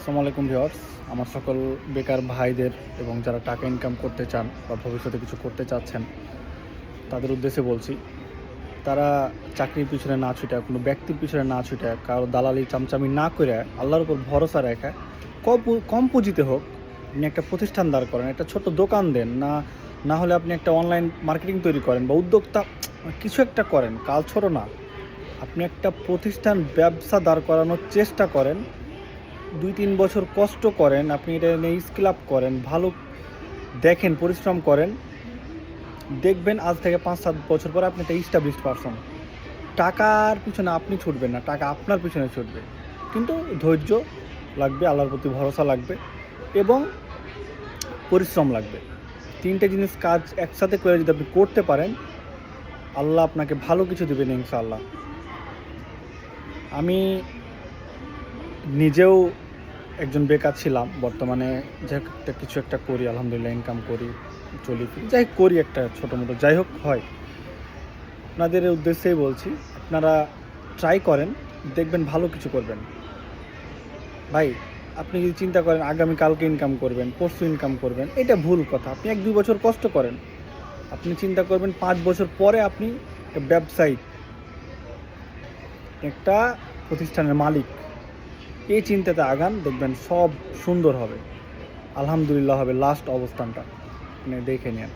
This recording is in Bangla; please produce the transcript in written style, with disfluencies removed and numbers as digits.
আসসালামু আলাইকুম ভিউয়ার্স। আমার সকল বেকার ভাইদের এবং যারা টাকা ইনকাম করতে চান বা ভবিষ্যতে কিছু করতে চাচ্ছেন তাদের উদ্দেশ্যে বলছি, তারা চাকরির পিছনে না ছুটে, কোনো ব্যক্তির পিছনে না ছুটে, কারো দালালি চামচামি না করে আল্লাহর উপর ভরসা রেখে কম পুঁজিতে হোক আপনি একটা প্রতিষ্ঠান দাঁড় করেন, একটা ছোট্ট দোকান দেন, না না হলে আপনি একটা অনলাইন মার্কেটিং তৈরি করেন বা উদ্যোক্তা কিছু একটা করেন। কাল ছোট না, আপনি একটা প্রতিষ্ঠান ব্যবসা দাঁড় করানোর চেষ্টা করেন, 2-3 বছর কষ্ট করেন, আপনি এটা নিয়ে স্কিল আপ করেন, ভালো দেখেন, পরিশ্রম করেন, দেখবেন আজ থেকে 5-7 বছর পরে আপনি একটা ইস্টাবলিশড পারসন। টাকার পিছনে আপনি ছুটবেন না, টাকা আপনার পিছনে ছুটবে। কিন্তু ধৈর্য লাগবে, আল্লাহর প্রতি ভরসা লাগবে এবং পরিশ্রম লাগবে। 3টে জিনিস কাজ একসাথে করে যদি আপনি করতে পারেন, আল্লাহ আপনাকে ভালো কিছু দেবেন ইনশাআল্লাহ। আমি নিজেও একজন বেকার ছিলাম, বর্তমানে যে একটা কিছু একটা করি, আলহামদুলিল্লাহ ইনকাম করি, চলি ফিরি, যাই করি একটা ছোটো মোটো, যাই হোক হয়। আপনাদের উদ্দেশ্যেই বলছি, আপনারা ট্রাই করেন, দেখবেন ভালো কিছু করবেন। ভাই, আপনি যদি চিন্তা করেন আগামীকালকে ইনকাম করবেন, পরশু ইনকাম করবেন, এটা ভুল কথা। আপনি 1-2 বছর কষ্ট করেন, আপনি চিন্তা করবেন 5 বছর পরে আপনি একটা ব্যবসায়ী, একটা প্রতিষ্ঠানের মালিক। এই চিন্তাতে আগান, দেখবেন সব সুন্দর হবে, আলহামদুলিল্লাহ হবে লাস্ট অবস্থানটা, আপনি দেখে নেন।